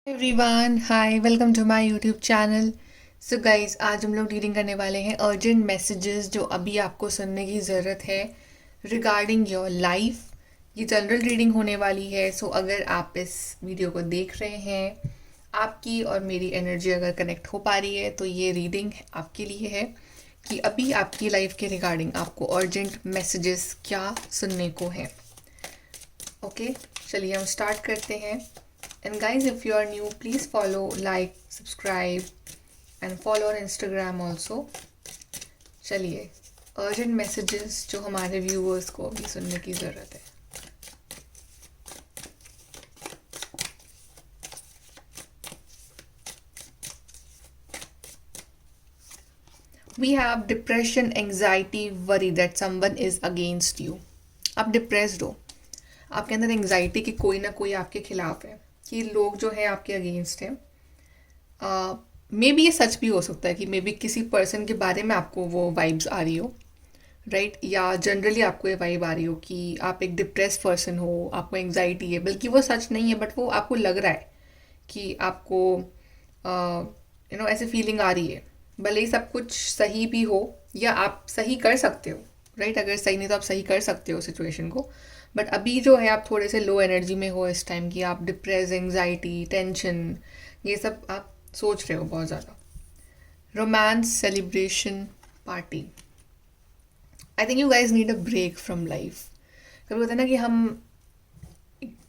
Everyone hi welcome to my YouTube channel. So guys, आज हम लोग रीडिंग करने वाले हैं अर्जेंट मैसेजेस जो अभी आपको सुनने की ज़रूरत है रिगार्डिंग योर लाइफ। ये जनरल रीडिंग होने वाली है। सो अगर आप इस वीडियो को देख रहे हैं, आपकी और मेरी एनर्जी अगर कनेक्ट हो पा रही है तो ये रीडिंग आपके लिए है कि अभी आपकी लाइफ के रिगार्डिंग आपको अर्जेंट मैसेजेस क्या सुनने को है। ओके, चलिए हम स्टार्ट करते हैं। And guys, if you are new, please follow, like, subscribe and follow on Instagram also. चलिए, अर्जेंट मैसेजेस जो हमारे व्यूअर्स को अभी सुनने की ज़रूरत है। We have depression, anxiety, worry that someone is against you. आप डिप्रेस्ड हो, आपके अंदर एंग्जाइटी की कोई ना कोई आपके खिलाफ है कि लोग जो है आपके अगेंस्ट हैं। मे बी ये सच भी हो सकता है कि मे बी किसी पर्सन के बारे में आपको वो वाइब्स आ रही हो, राइट या जनरली आपको ये वाइब आ रही हो कि आप एक डिप्रेस पर्सन हो, आपको एंग्जाइटी है, बल्कि वो सच नहीं है बट वो आपको लग रहा है कि आपको ऐसे फीलिंग आ रही है। भले ही सब कुछ सही भी हो या आप सही कर सकते हो, राइट अगर सही नहीं तो आप सही कर सकते हो सिचुएशन को, बट अभी जो है आप थोड़े से लो एनर्जी में हो इस टाइम की, आप डिप्रेस, एंग्जाइटी, टेंशन, ये सब आप सोच रहे हो बहुत ज़्यादा। Romance, celebration, party. I think you guys need a break from life. कभी होता है ना कि हम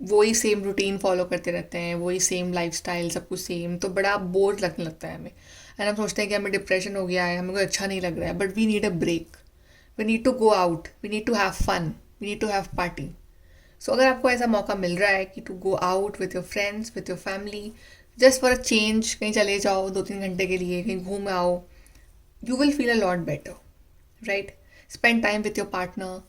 वही सेम रूटीन फॉलो करते रहते हैं, वही सेम लाइफस्टाइल, सब कुछ सेम, तो बड़ा बोर लगने लगता है हमें। एंड हम सोचते हैं कि हमें डिप्रेशन हो गया है, हमें कोई अच्छा नहीं लग रहा है, but we need a break. We need to go out, we need to have fun, we need to have party. So अगर आपको ऐसा मौका मिल रहा है कि to go out with your friends, with your family, just for a change, कहीं चले जाओ 2-3 घंटे के लिए, कहीं घूम आओ, you will feel a lot better, right. Spend time with your partner,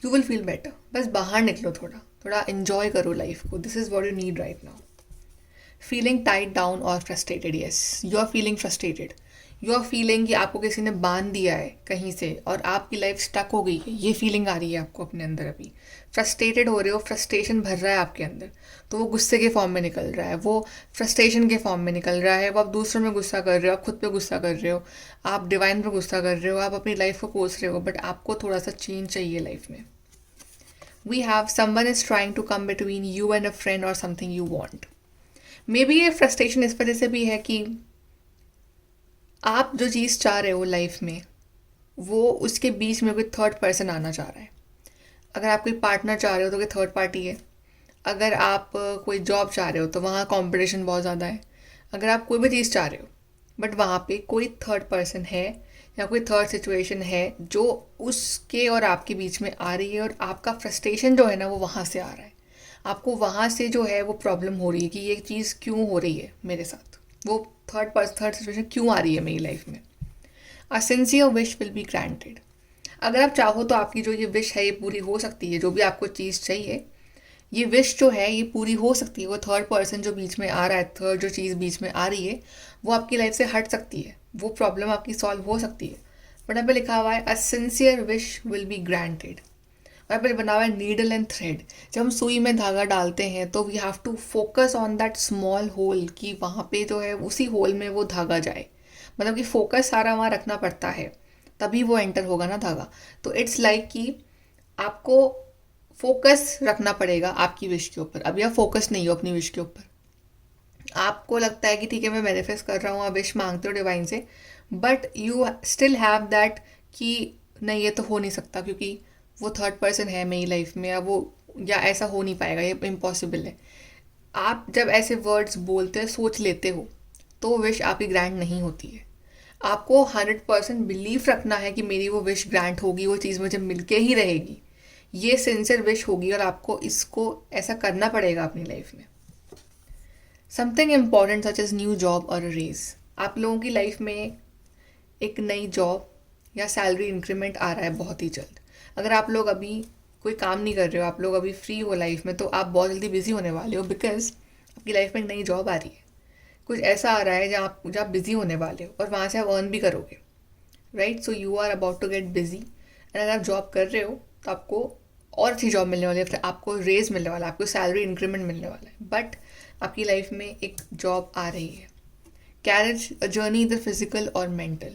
you will feel better. बस बाहर निकलो, थोड़ा थोड़ा इन्जॉय करो लाइफ को। This is what you need right now. Feeling tied down और frustrated, yes you are feeling frustrated. You are feeling कि आपको किसी ने बांध दिया है कहीं से और आपकी लाइफ स्टक हो गई है, ये फीलिंग आ रही है आपको अपने अंदर। अभी फ्रस्ट्रेटेड हो रहे हो, फ्रस्ट्रेशन भर रहा है आपके अंदर, तो वो गुस्से के फॉर्म में निकल रहा है, वो फ्रस्ट्रेशन के फॉर्म में निकल रहा है। वो आप दूसरों में गुस्सा कर रहे हो, आप खुद पे गुस्सा कर रहे हो, आप डिवाइन पर गुस्सा कर रहे हो, आप अपनी लाइफ को कोस रहे हो, बट आपको थोड़ा सा चेंज चाहिए लाइफ में। We have someone is trying to come between you and a friend और something you want. Maybe ये फ्रस्ट्रेशन इस वजह से भी है कि आप जो चीज़ चाह रहे हो लाइफ में, वो उसके बीच में कोई थर्ड पर्सन आना चाह रहा है। अगर आप कोई पार्टनर चाह रहे हो तो कोई थर्ड पार्टी है। अगर आप कोई जॉब चाह रहे हो तो वहाँ कंपटीशन बहुत ज़्यादा है। अगर आप कोई भी चीज़ चाह रहे हो बट वहाँ पे कोई थर्ड पर्सन है या कोई थर्ड सिचुएशन है जो उसके और आपके बीच में आ रही है, और आपका फ्रस्ट्रेशन जो है ना वो वहाँ से आ रहा है। आपको वहाँ से जो है वो प्रॉब्लम हो रही है कि ये चीज़ क्यों हो रही है मेरे साथ, वो थर्ड सिचुएशन क्यों आ रही है मेरी लाइफ में। अ sincere wish will be granted. अगर आप चाहो तो आपकी जो ये विश है ये पूरी हो सकती है। जो भी आपको चीज़ चाहिए, ये विश जो है ये पूरी हो सकती है। वो थर्ड पर्सन जो बीच में आ रहा है, थर्ड जो चीज़ बीच में आ रही है, वो आपकी लाइफ से हट सकती है, वो प्रॉब्लम आपकी सॉल्व हो सकती है। बट यहाँ पे लिखा हुआ है अ sincere wish will be granted. और यहाँ पे बना हुआ है नीडल एंड थ्रेड। जब हम सुई में धागा डालते हैं तो we have to focus on that small hole, कि वहाँ पे जो है उसी होल में वो धागा जाए। मतलब कि फोकस सारा वहाँ रखना पड़ता है, तभी वो एंटर होगा ना धागा। तो इट्स लाइक कि आपको फोकस रखना पड़ेगा आपकी विश के ऊपर। अभी आप फोकस नहीं हो अपनी विश के ऊपर। आपको लगता है कि ठीक है मैं मैनिफेस्ट कर रहा हूँ, आप विश मांगते हो डिवाइन से, but you still have that कि नहीं ये तो हो नहीं सकता क्योंकि वो थर्ड पर्सन है मेरी लाइफ में, या वो या ऐसा हो नहीं पाएगा, ये इम्पॉसिबल है। आप जब ऐसे वर्ड्स बोलते हो, सोच लेते हो, तो विश आपकी ग्रांट नहीं होती है। आपको 100% बिलीव रखना है कि मेरी वो विश ग्रांट होगी, वो चीज़ मुझे मिलके ही रहेगी, ये सिंसियर विश होगी, और आपको इसको ऐसा करना पड़ेगा अपनी लाइफ में। Something important such as new job और रेज। आप लोगों की लाइफ में एक नई जॉब या सैलरी इंक्रीमेंट आ रहा है बहुत ही जल्द। अगर आप लोग अभी कोई काम नहीं कर रहे हो, आप लोग अभी फ्री हो लाइफ में, तो आप बहुत जल्दी बिजी होने वाले हो, बिकॉज आपकी लाइफ में एक नई जॉब आ रही है। कुछ ऐसा आ रहा है जहाँ आप बिजी होने वाले हो और वहाँ से आप अर्न भी करोगे, right. So you are about to get busy. And अगर आप जॉब कर रहे हो तो आपको और अच्छी जॉब मिलने वाली है, फिर आपको रेज मिलने वाला है, आपको सैलरी इंक्रीमेंट मिलने वाला है। बट आपकी लाइफ में एक जॉब आ रही है, कैरेज अ जर्नी इधर फिजिकल और mental,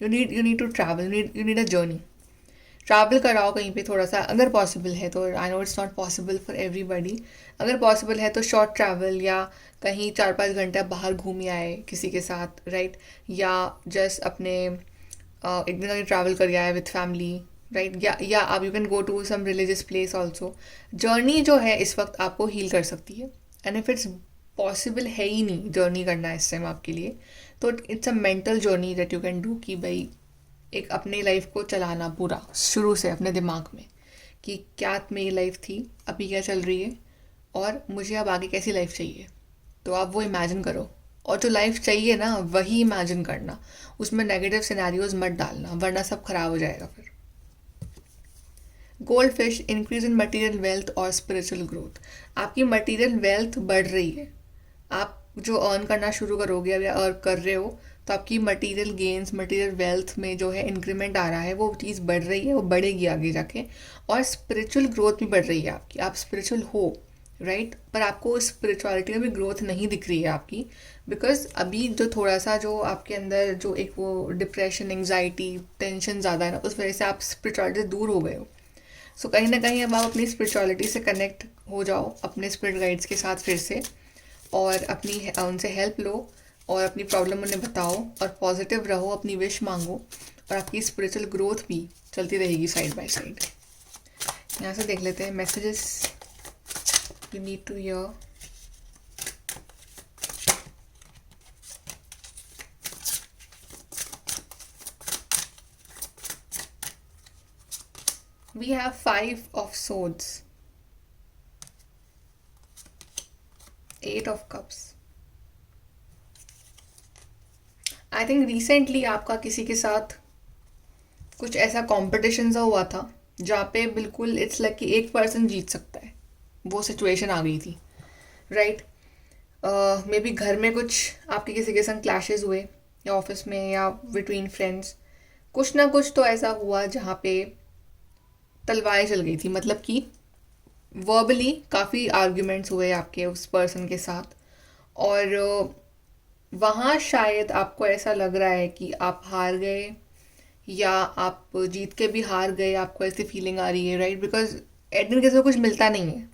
you need to travel, you need a journey, travel कराओ कहीं पे थोड़ा सा अगर पॉसिबल है तो। I know it's not possible for everybody, अगर पॉसिबल है तो शॉर्ट ट्रैवल, या कहीं 4-5 घंटे आप बाहर घूम ही आए किसी के साथ, राइट, या जस्ट अपने एक दिन अगर ट्रैवल कर आए विथ फैमिली, राइट, या आप you can go to some religious place also. Journey जो है इस वक्त आपको हील कर सकती है, एंड इफ इट्स पॉसिबल है ही नहीं जर्नी करना इस टाइम आपके लिए, तो it's a mental journey that you can do, कि भाई एक अपनी लाइफ को चलाना पूरा शुरू से अपने दिमाग में, कि क्या मेरी लाइफ थी, अभी क्या चल रही है, और मुझे अब आगे कैसी लाइफ चाहिए। तो आप वो इमेजिन करो, और जो लाइफ चाहिए ना वही इमेजिन करना, उसमें नेगेटिव सिनेरियोज मत डालना, वरना सब खराब हो जाएगा फिर। Gold fish, increase in material wealth और स्पिरिचुअल ग्रोथ। आपकी मटीरियल वेल्थ बढ़ रही है, आप जो अर्न करना शुरू करोगे अब या अर्न कर रहे हो, तो आपकी मटेरियल गेन्स, मटेरियल वेल्थ में जो है इंक्रीमेंट आ रहा है, वो चीज़ बढ़ रही है, वो बढ़ेगी आगे जाके। और स्पिरिचुअल ग्रोथ भी बढ़ रही है आपकी, आप स्पिरिचुअल हो, राइट, पर आपको स्पिरिचुअलिटी में भी ग्रोथ नहीं दिख रही है आपकी, बिकॉज अभी जो थोड़ा सा जो आपके अंदर जो एक वो डिप्रेशन, एंग्जाइटी, टेंशन ज़्यादा है ना, उस वजह से आप स्पिरिचुअलिटी से दूर हो गए हो। सो कहीं ना कहीं अब आप अपनी स्पिरिचुअलिटी से कनेक्ट हो जाओ, अपने स्पिरिट गाइड्स के साथ फिर से, और अपनी उनसे हेल्प लो, और अपनी प्रॉब्लम उन्हें बताओ, और पॉजिटिव रहो, अपनी विश मांगो, और आपकी स्पिरिचुअल ग्रोथ भी चलती रहेगी साइड बाय साइड। यहाँ से देख लेते हैं messages you need to hear. We have 5 of swords, 8 of cups. I think recently आपका किसी के साथ कुछ ऐसा कॉम्पिटिशन सा हुआ था जहाँ पे बिल्कुल इट्स लाइक कि एक पर्सन जीत सकता है, वो सिचुएशन आ गई थी, राइट। मे बी घर में कुछ आपके किसी के संग क्लैशेस हुए, या ऑफिस में, या बिटवीन फ्रेंड्स, कुछ ना कुछ तो ऐसा हुआ जहाँ पे तलवारें चल गई थी, मतलब कि वर्बली काफ़ी आर्ग्यूमेंट्स हुए आपके उस पर्सन के साथ, और वहाँ शायद आपको ऐसा लग रहा है कि आप हार गए, या आप जीत के भी हार गए, आपको ऐसी फीलिंग आ रही है, राइट, बिकॉज एडमिन किसी को कुछ मिलता नहीं है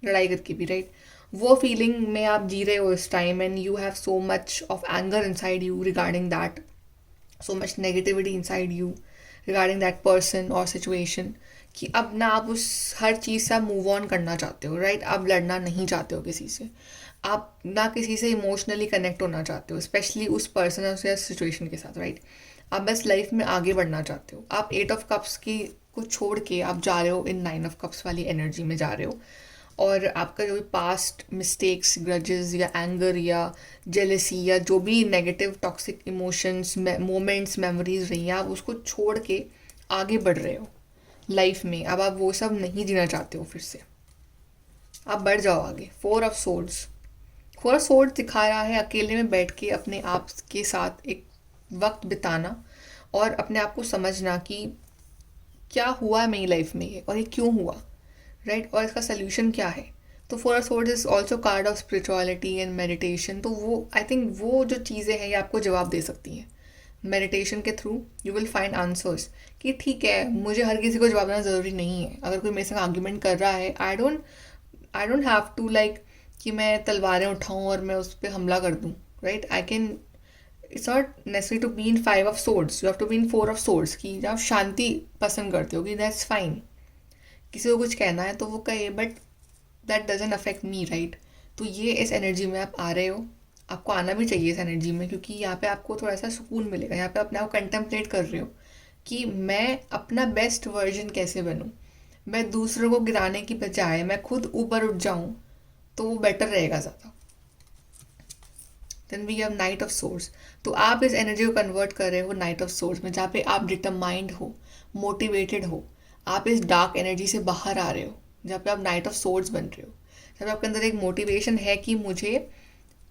लड़ाई करके भी, राइट। वो फीलिंग में आप जी रहे हो इस time, and you have so much of anger inside you regarding that, so much negativity inside you regarding that person और सिचुएशन, कि अब ना आप उस हर चीज़ से आप मूव ऑन करना चाहते हो, राइट। आप लड़ना नहीं चाहते हो किसी से, आप ना किसी से इमोशनली कनेक्ट होना चाहते हो, स्पेशली उस पर्सन या सिचुएशन के साथ, राइट। आप बस लाइफ में आगे बढ़ना चाहते हो। आप 8 ऑफ कप्स की को छोड़ के आप जा रहे हो इन 9 ऑफ कप्स वाली एनर्जी में जा रहे हो, और आपका जो भी पास्ट मिस्टेक्स, ग्रजेस, या एंगर, या जेलसी, या जो भी negative toxic emotions, moments, memories रही हैं, आप उसको छोड़ के आगे बढ़ रहे हो लाइफ में। अब आप वो सब नहीं जीना चाहते हो, फिर से आप बढ़ जाओ आगे। 4 ऑफ सोर्ड्स, 4 ऑफ सोर्ड्स दिखा रहा है अकेले में बैठ के अपने आप के साथ एक वक्त बिताना, और अपने आप को समझना कि क्या हुआ मेरी लाइफ में ये, और ये क्यों हुआ, राइट, और इसका सोल्यूशन क्या है। तो 4 of swords is also card of spirituality and meditation. तो वो आई थिंक वो जो चीज़ें हैं ये आपको जवाब दे सकती हैं। मेडिटेशन के through you will find answers, कि ठीक है मुझे हर किसी को जवाब देना ज़रूरी नहीं है। अगर कोई मेरे संग आर्ग्यूमेंट कर रहा है, I don't have to like कि मैं तलवारें उठाऊं और मैं उस पर हमला कर दूं, right. I can, it's not necessary to be in 5 of swords, you have to be in 4 of swords, कि आप शांति पसंद करते हो, कि दैट्स फाइन। किसी को कुछ कहना है तो वो कहे, but that doesn't affect me, right. तो ये इस एनर्जी में आप आ रहे हो, आपको आना भी चाहिए इस एनर्जी में, क्योंकि यहाँ पे आपको थोड़ा सा सुकून मिलेगा। यहाँ पे अपने आप कंटेम्पलेट कर रहे हो कि मैं अपना बेस्ट वर्जन कैसे बनूँ, मैं दूसरों को गिराने की बजाय मैं खुद ऊपर उठ जाऊँ, तो वो बेटर रहेगा ज़्यादा। Then we have knight of swords. तो आप इस एनर्जी को कन्वर्ट कर रहे हो नाइट ऑफ सोर्स में, जहाँ पे आप डिटरमाइंड हो, मोटिवेटेड हो, आप इस डार्क एनर्जी से बाहर आ रहे हो, जहाँ पे आप नाइट ऑफ सोर्स बन रहे हो, जहाँ पे आपके अंदर एक मोटिवेशन है कि मुझे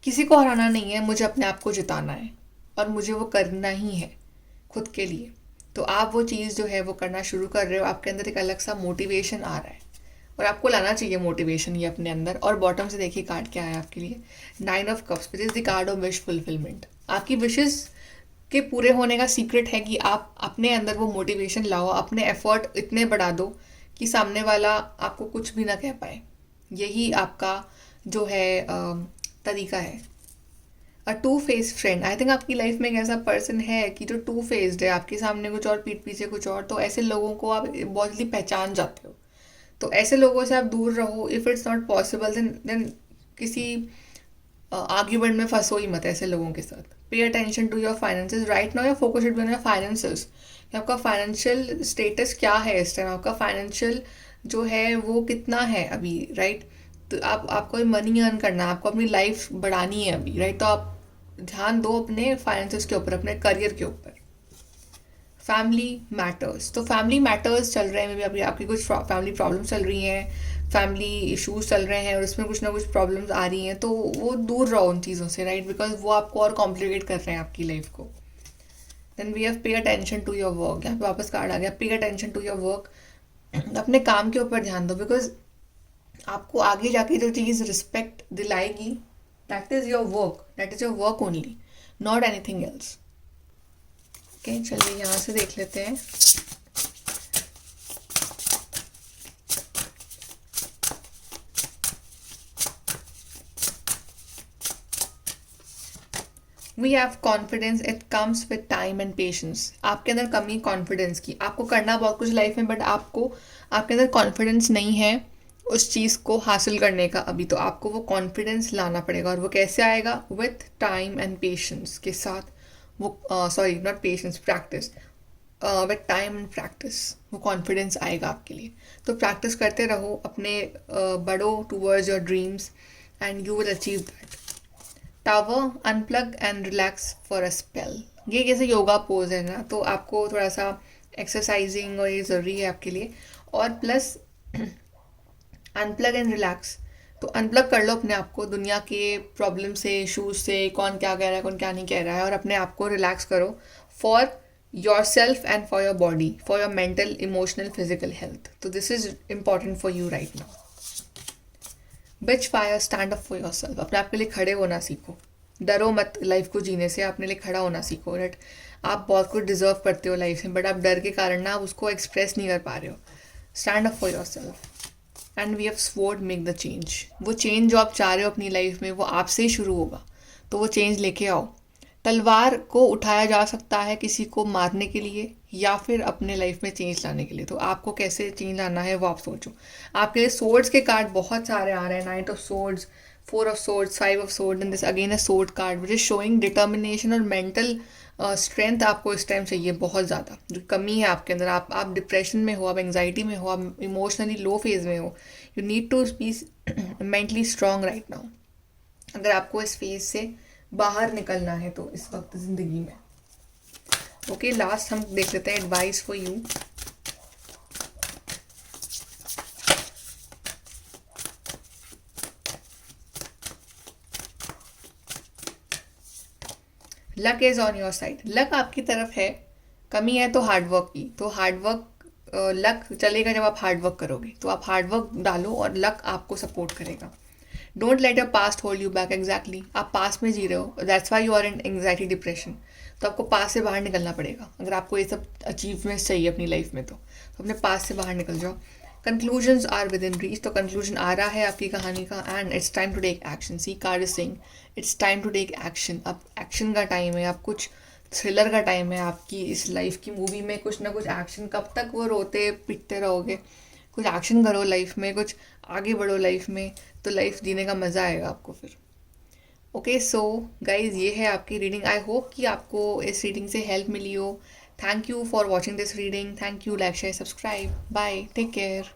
किसी को हराना नहीं है, मुझे अपने आप को जिताना है, और मुझे वो करना ही है खुद के लिए। तो आप वो चीज़ जो है वो करना शुरू कर रहे हो, आपके अंदर एक अलग सा मोटिवेशन आ रहा है, और आपको लाना चाहिए मोटिवेशन ये अपने अंदर। और बॉटम से देखिए कार्ड क्या है आपके लिए, 9 of cups, which is the card of wish fulfilment. आपकी विशेस के पूरे होने का सीक्रेट है कि आप अपने अंदर वो मोटिवेशन लाओ, अपने एफर्ट इतने बढ़ा दो कि सामने वाला आपको कुछ भी ना कह पाए। यही आपका जो है तरीका है। A two face friend, I think आपकी लाइफ में एक ऐसा पर्सन है कि जो टू फेस्ड है, आपके सामने कुछ और पीठ पीछे कुछ और। तो ऐसे लोगों को आप बहुत जल्दी पहचान जाते हो। तो ऐसे लोगों से आप दूर रहो। If it's not possible then किसी आर्ग्यूमेंट में फंसो ही मत ऐसे लोगों के साथ। Pay attention to your finances right now, या focus should be on your finances. आपका फाइनेंशियल स्टेटस क्या है इस टाइम, आपका फाइनेंशियल जो है वो कितना है अभी, राइट। तो आपको मनी अर्न करना है, आपको अपनी लाइफ बढ़ानी है अभी, राइट। तो आप ध्यान दो अपने फाइनेंसेस के ऊपर, अपने करियर के ऊपर। फैमिली मैटर्स, तो फैमिली मैटर्स चल रहे हैं, मे बी अभी आपकी कुछ फैमिली प्रॉब्लम्स चल रही हैं, फैमिली इश्यूज चल रहे हैं और उसमें कुछ ना कुछ प्रॉब्लम्स आ रही हैं। तो वो दूर रहो उन चीज़ों से, राइट, बिकॉज वो आपको और कॉम्प्लिकेट कर रहे हैं आपकी लाइफ को। Then we have pay attention to your work, यहाँ पे वापस कार्ड आ गया, पे अटेंशन टू योर वर्क। अपने काम के ऊपर ध्यान दो, बिकॉज आपको आगे जाके जो चीज़ रिस्पेक्ट दिलाएगी, that is your work, that is your work only, not anything else. Okay, चलिए यहाँ से देख लेते हैं। We have confidence, it comes with time and patience. आपके अंदर कमी कॉन्फिडेंस की, आपको करना बहुत कुछ लाइफ में, बट आपको आपके अंदर कॉन्फिडेंस नहीं है उस चीज़ को हासिल करने का अभी। तो आपको वो कॉन्फिडेंस लाना पड़ेगा, और वो कैसे आएगा, विथ टाइम एंड पेशेंस के साथ। वो sorry not patience, practice. With time and practice वो कॉन्फिडेंस आएगा आपके लिए। तो प्रैक्टिस करते रहो, अपने बढ़ो towards your dreams and you will achieve that. Tower, unplug and relax for a spell, ये कैसे योगा पोज है ना, तो आपको थोड़ा सा एक्सरसाइजिंग और ये ज़रूरी है आपके लिए। और प्लस अनप्लग एंड रिलैक्स, तो अनप्लग कर लो अपने आप को दुनिया के प्रॉब्लम से, इशूज से, कौन क्या कह रहा है कौन क्या नहीं कह रहा है, और अपने आप को रिलैक्स करो for yourself and for your body, for your mental, emotional, physical health. तो this is important for you right now. बिच फायर, stand up for yourself, अपने आप के लिए खड़े होना सीखो। डरो मत लाइफ को जीने से, अपने लिए खड़ा होना सीखो, राइट। आप बहुत कुछ डिजर्व करते हो लाइफ में, बट आप डर के कारण ना आप उसको एक्सप्रेस नहीं कर पा रहे हो। Stand up for yourself and we have sword, make the change. वो चेंज जो आप चाह रहे हो अपनी लाइफ में वो आपसे ही शुरू होगा, तो वो चेंज लेके आओ। तलवार को उठाया जा सकता है किसी को मारने के लिए या फिर अपने लाइफ में चेंज लाने के लिए। तो आपको कैसे चेंज लाना है वो आप सोचो। आपके लिए सोर्ड्स के कार्ड बहुत सारे आ रहे हैं, 9 of swords, 4 of swords, 5 of sword and this again a sword card which is showing determination और मेंटल स्ट्रेंथ आपको इस टाइम चाहिए बहुत ज़्यादा। जो कमी है आपके अंदर, आप डिप्रेशन में हो, आप एंग्जाइटी में हो, आप इमोशनली लो फेज में हो, you need to be mentally strong right now, अगर आपको इस फेज से बाहर निकलना है तो इस वक्त ज़िंदगी में। ओके, लास्ट हम देख लेते हैं advice for you. Luck is on your side, luck आपकी तरफ है। कमी है तो हार्डवर्क की, तो हार्डवर्क लक चलेगा जब आप हार्डवर्क करोगे, तो आप हार्डवर्क डालो और लक आपको सपोर्ट करेगा। Don't let your past hold you back, exactly आप पास्ट में जी रहे हो, that's why you are in anxiety depression. तो आपको पास्ट से बाहर निकलना पड़ेगा अगर आपको ये सब अचीवमेंट्स चाहिए अपनी लाइफ में, तो अपने पास्ट से बाहर निकल जाओ। Conclusions are within reach, तो कंक्लूजन आ रहा है आपकी कहानी का, and it's time to take action. See card is saying it's time to take action. अब एक्शन का टाइम है, अब कुछ थ्रिलर का टाइम है आपकी इस लाइफ की मूवी में, कुछ ना कुछ एक्शन। कब तक वो रोते पिटते रहोगे, कुछ एक्शन करो लाइफ में, कुछ आगे बढ़ो लाइफ में, तो लाइफ जीने का मज़ा आएगा आपको फिर। ओके सो गाइज, ये है आपकी रीडिंग। आई होप कि आपको इस रीडिंग से हेल्प मिली हो। Thank you for watching this reading. Thank you, like share subscribe, bye, take care.